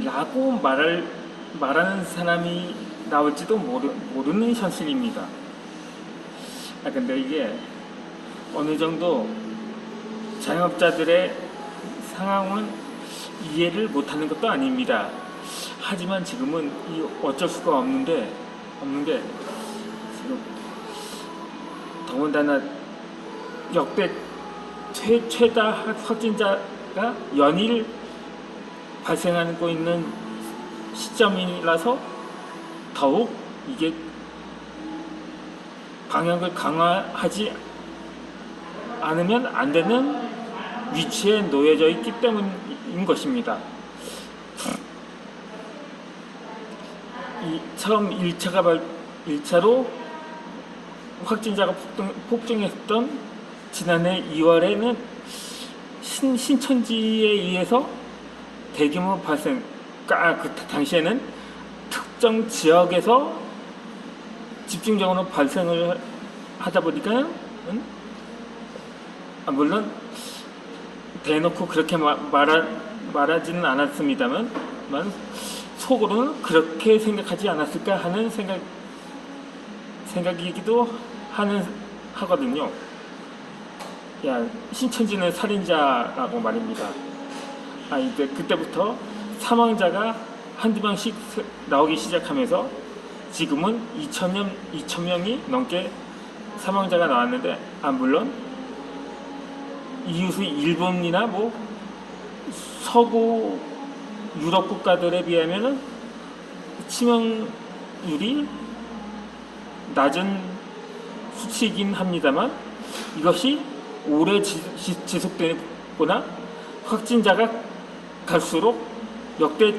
라고 말하는 사람이 나올지도 모르는 현실입니다. 근데 이게 어느 정도 자영업자들의 상황은 이해를 못하는 것도 아닙니다. 하지만 지금은 어쩔 수가 없는 게 지금 더군다나 역대 최다 확진자가 연일 발생하고 있는 시점이라서 더욱 이게 방역을 강화하지 않으면 안 되는 위치에 놓여져 있기 때문인 것입니다. 처음 1차로 확진자가 폭증했던 지난해 2월에는 신천지에 의해서 대규모 발생, 그 당시에는 특정 지역에서 집중적으로 발생을 하다 보니까 물론 대놓고 그렇게 말하지는 않았습니다만 속으로는 그렇게 생각하지 않았을까 하는 생각이기도 하거든요. 야, 신천지는 살인자라고 말입니다. 이제 그때부터 사망자가 한두 명씩 나오기 시작하면서 지금은 2,000명이 넘게 사망자가 나왔는데, 물론 이웃의 일본이나 서구 유럽 국가들에 비하면은 치명률이 낮은 수치이긴 합니다만, 이것이 오래 지속되거나 확진자가 갈수록 역대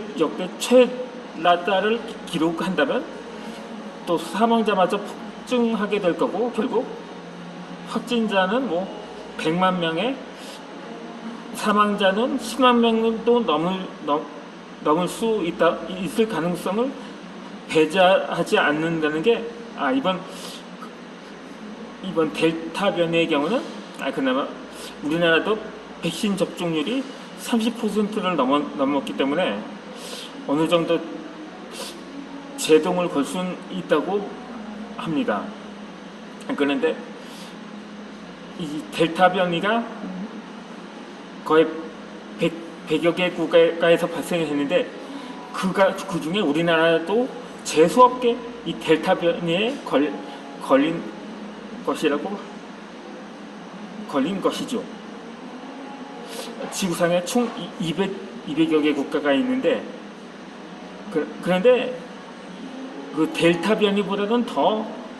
최다를 기록한다면 또 사망자마저 폭증하게 될 거고, 결국 확진자는 100만 명에 사망자는 10만 명도 넘을 수 있을 가능성을 배제하지 않는다는 게 이번 델타 변이의 경우는 그나마 우리나라도 백신 접종률이 30%를 넘었기 때문에 어느 정도 제동을 걸 수는 있다고 합니다. 그런데 이 델타 변이가 거의 100여 개 국가에서 발생했는데 그 중에 우리나라도 재수없게 이 델타 변이에 걸린 것이죠. 지구상에 총 200여 개 국가가 있는데, 그런데 그 델타 변이보다는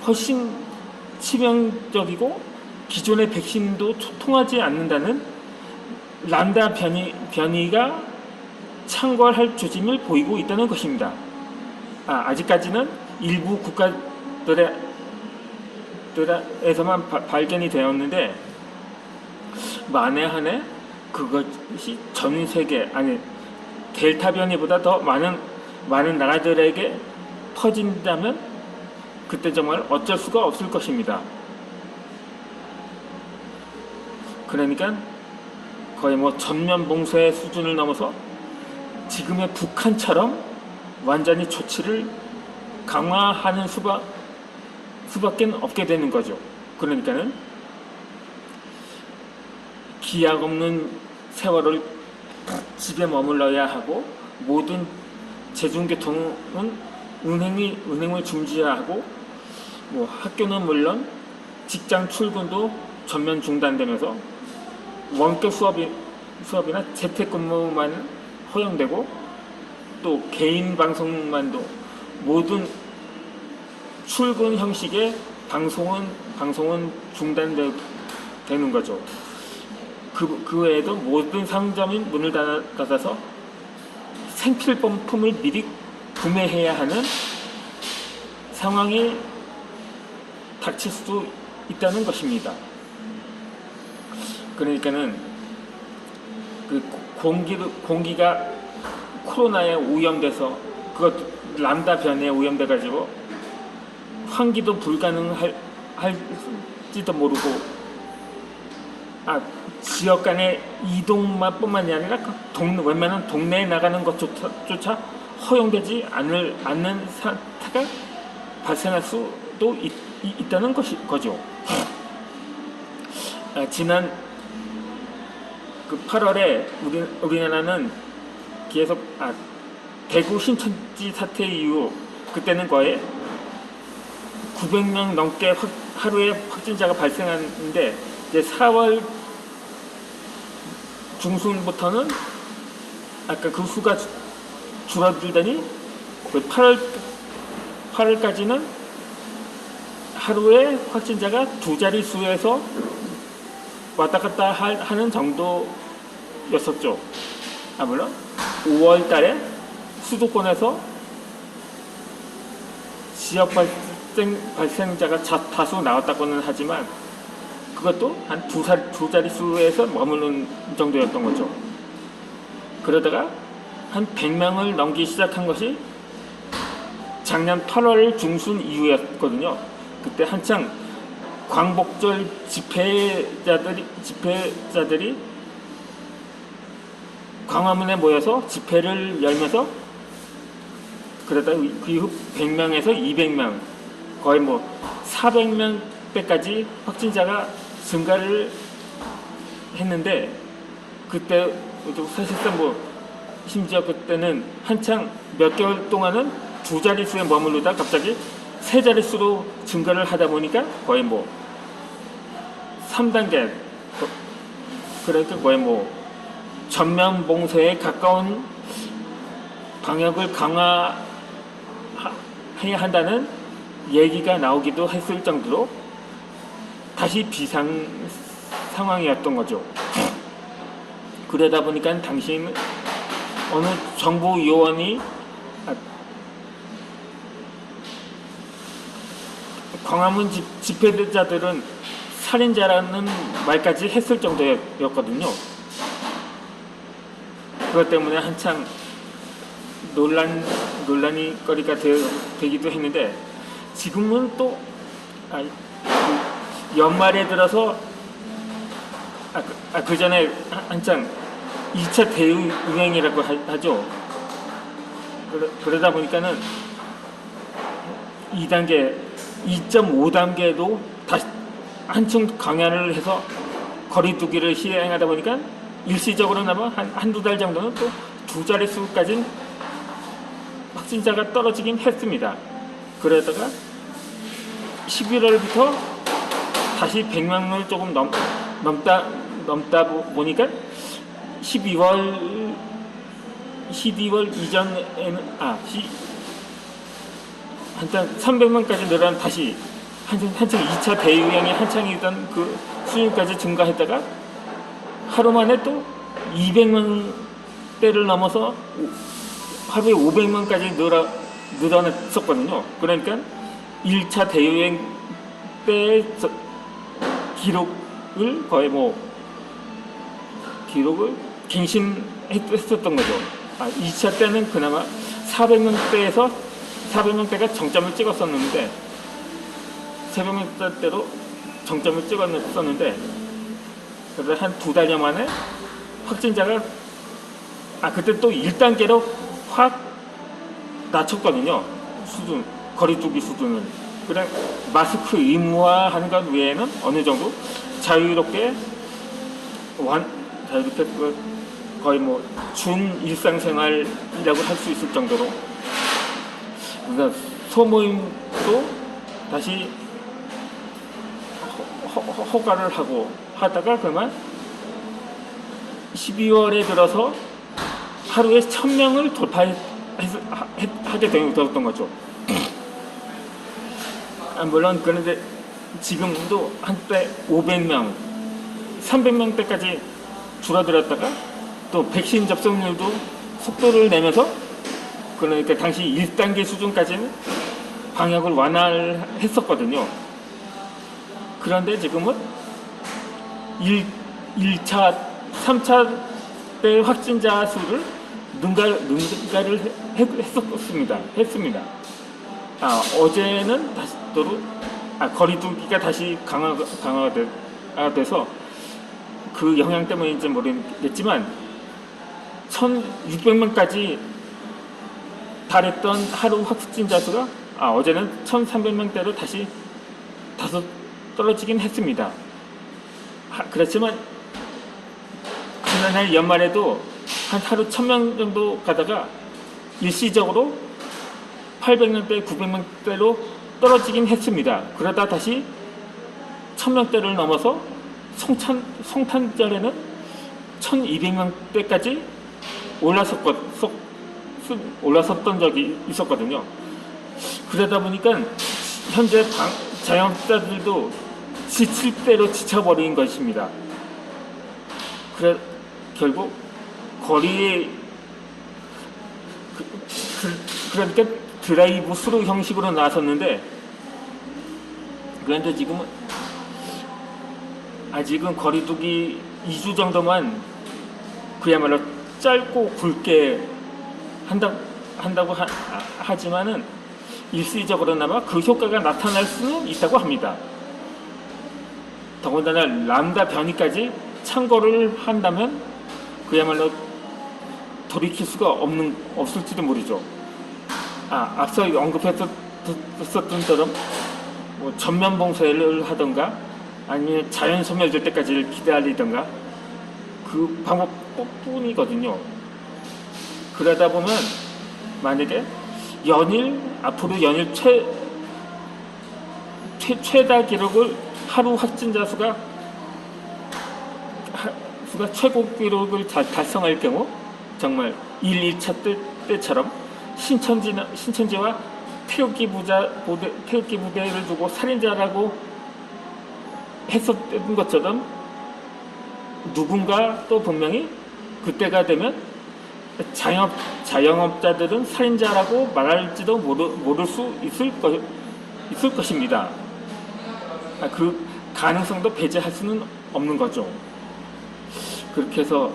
훨씬 치명적이고 기존의 백신도 통하지 않는다는 람다 변이가 창궐할 조짐을 보이고 있다는 것입니다. 아직까지는 일부 국가들에서만 발견이 되었는데, 만에 한해 그것이 전 세계, 델타 변이보다 더 많은 나라들에게 퍼진다면 그때 정말 어쩔 수가 없을 것입니다. 그러니까 거의 전면 봉쇄 수준을 넘어서 지금의 북한처럼 완전히 조치를 강화하는 수밖에 없게 되는 거죠. 그러니까는 기약 없는 세월을 집에 머물러야 하고, 모든 대중교통은 운행을 중지하고, 학교는 물론 직장 출근도 전면 중단되면서 원격 수업이나 재택근무만 허용되고, 또 개인 방송만도 모든 출근 형식의 방송은 중단되는 거죠. 그 외에도 모든 상점이 문을 닫아서 생필품을 미리 구매해야 하는 상황이 닥칠 수도 있다는 것입니다. 그러니까는 그 공기가 코로나에 오염돼서, 그것도 람다 변이에 오염돼가지고 환기도 불가능할지도 모르고, 지역 간의 이동만 뿐만이 아니라 웬만한 동네에 나가는 것조차 허용되지 않는 사태가 발생할 수도 있다는 거죠. 지난 8월에 우리나라는 계속 대구 신천지 사태 이후 그때는 거의 900명 넘게 하루에 확진자가 발생하는데 이제 4월 중순부터는 아까 그 수가 줄어들더니 8월까지는 하루에 확진자가 두 자릿수에서 왔다 갔다 하는 정도였었죠. 물론 5월 달에 수도권에서 지역 발생자가 다수 나왔다고는 하지만 그것도 한 두 자릿수에서 머무는 정도였던 거죠. 그러다가 한 100명을 넘기 시작한 것이 작년 8월 중순 이후였거든요. 그때 한창 광복절 집회자들이 광화문에 모여서 집회를 열면서 그러다 그 이후 100명에서 200명 거의 400명대까지 확진자가 증가를 했는데 그때 사실상 심지어 그때는 한창 몇 개월 동안은 두 자릿수에 머무르다 갑자기 세 자릿수로 증가를 하다 보니까 거의 3단계 그러니까 거의 전면 봉쇄에 가까운 방역을 강화해야 한다는 얘기가 나오기도 했을 정도로 다시 비상 상황이었던 거죠. 그러다 보니까 당시에는 어느 정부 요원이 광화문 집회자들은 살인자라는 말까지 했을 정도였거든요. 그것 때문에 한창 논란이 거리가 되기도 했는데 지금은 또 연말에 들어서 그 전에 한창 2차 대유행이라고 하죠. 그러다 보니까는 2단계, 2.5단계도 다시 한층 강화를 해서 거리두기를 시행하다 보니까 일시적으로나마 한두 달 정도는 또 두 자릿수까지는 확진자가 떨어지긴 했습니다. 그러다가 11월부터 다시 100명을 조금 넘다 보니까 12월 이전에는 한참 300명까지 늘어난 다시 한층 2차 대유행이 한창이던 그 수준까지 증가했다가 하루 만에 또 200명대를 넘어서 하루에 500명까지 늘어났었거든요. 그러니까 1차 대유행 때의 기록을 거의 기록을 갱신했었던 거죠. 2차 때는 그나마 400명대가 정점을 찍었었는데 300명대로 정점을 찍었었는데 그래서 한 두 달여 만에 확진자가 그때 또 1단계로 확 낮췄거든요. 거리두기 수준을. 그냥 마스크 의무화하는 것 외에는 어느 정도 자유롭게 거의 준 일상생활이라고 할 수 있을 정도로 그러니까 소모임도 다시 허가를 하다가 그만 12월에 들어서 하루에 1000명을 돌파하게 되었던 거죠. 물론 그런데 지금도 한때 500명, 300명대까지 줄어들었다가 또 백신 접종률도 속도를 내면서 그러니까 당시 1단계 수준까지는 방역을 완화를 했었거든요. 그런데 지금은 1차, 3차 때 확진자 수를 능가를 했습니다. 어제는 다시 거리두기가 다시 강화가 돼서 그 영향 때문인지 모르겠지만 1600만까지 달했던 하루 확진자 수가 어제는 1300명대로 다시 다소 떨어지긴 했습니다. 그렇지만 지난해 연말에도 한 하루 1000명 정도 가다가 일시적으로 800명대, 900명대로 떨어지긴 했습니다. 그러다 다시 1000명대를 넘어서 성탄절에는 1200명대까지 올라섰던 적이 있었거든요. 그러다 보니까 현재 자영업자들도 지칠 대로 지쳐버린 것입니다. 결국 거리에 그러니까 드라이브 스루 형식으로 나섰는데, 그런데 지금은 아직은 거리두기 2주 정도만 그야말로 짧고 굵게 한다고 하지만은 일시적으로나마 그 효과가 나타날 수는 있다고 합니다. 더군다나 람다 변이까지 참고를 한다면 그야말로 돌이킬 수가 없을지도 모르죠. 앞서 언급했었던 처럼 뭐 전면 봉쇄를 하던가 아니면 자연 소멸될 때까지 기다리던가 그 방법뿐이거든요. 그러다 보면 만약에 앞으로 연일 최다 기록을 하루 확진자 수가 최고 기록을 달성할 경우 정말 1, 2차 때처럼 신천지와 태극기 부대를 두고 살인자라고 했었던 것처럼 누군가 또 분명히 그때가 되면 자영업자들은 살인자라고 말할지도 모를 수 있을 것입니다. 그 가능성도 배제할 수는 없는 거죠. 그렇게 해서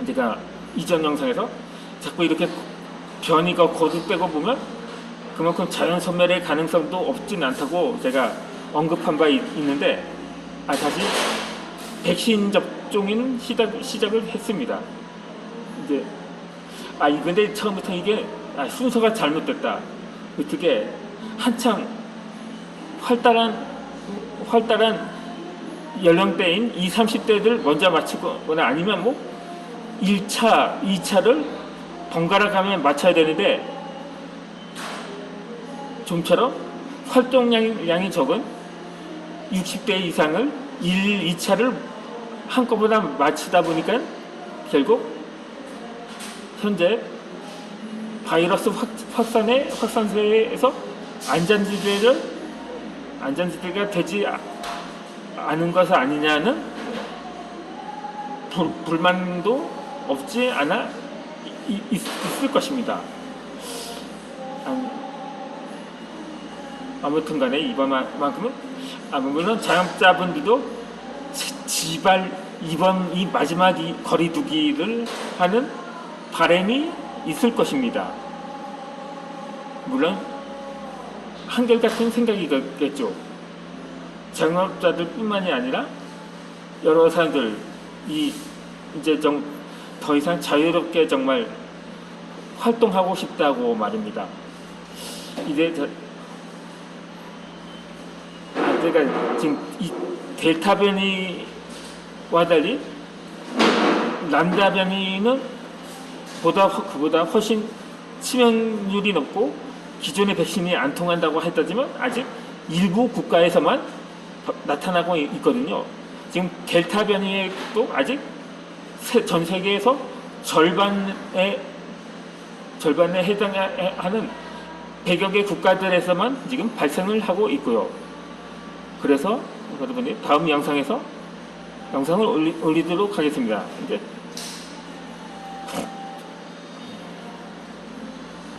제가 이전 영상에서 자꾸 이렇게 변이가 거듭되고 보면 그만큼 자연 소멸의 가능성도 없진 않다고 제가 언급한 바 있는데, 다시 백신 접종인 시작을 했습니다. 이제 근데 처음부터 이게 순서가 잘못됐다. 어떻게 한창 활달한 연령대인 20, 30대들 먼저 맞추거나 아니면 뭐 1차, 2차를 번갈아 가면 맞춰야 되는데, 좀처럼 활동량이 적은 60대 이상을 1, 2차를 한꺼번에 맞추다 보니까 결국 현재 바이러스 확산세에서 안전지대가 되지 않은 것은 아니냐는 불만도 없지 않아 있을 것입니다. 아무튼 간에 이번만큼은 물론 자영업자분들도 지발 이번 이 마지막 거리두기를 하는 바람이 있을 것입니다. 물론 한결같은 생각이겠죠. 자영업자들뿐만이 아니라 여러 사람들 이제 더 이상 자유롭게 정말 활동하고 싶다고 말입니다. 이제 제가 지금 이 델타 변이와 달리 람다 변이는 그보다 훨씬 치명률이 높고 기존의 백신이 안 통한다고 했다지만 아직 일부 국가에서만 나타나고 있거든요. 지금 델타 변이도 아직 전 세계에서 절반에 해당하는 100여 개 국가들에서만 지금 발생을 하고 있고요. 그래서 여러분이 다음 영상에서 영상을 올리도록 하겠습니다. 이제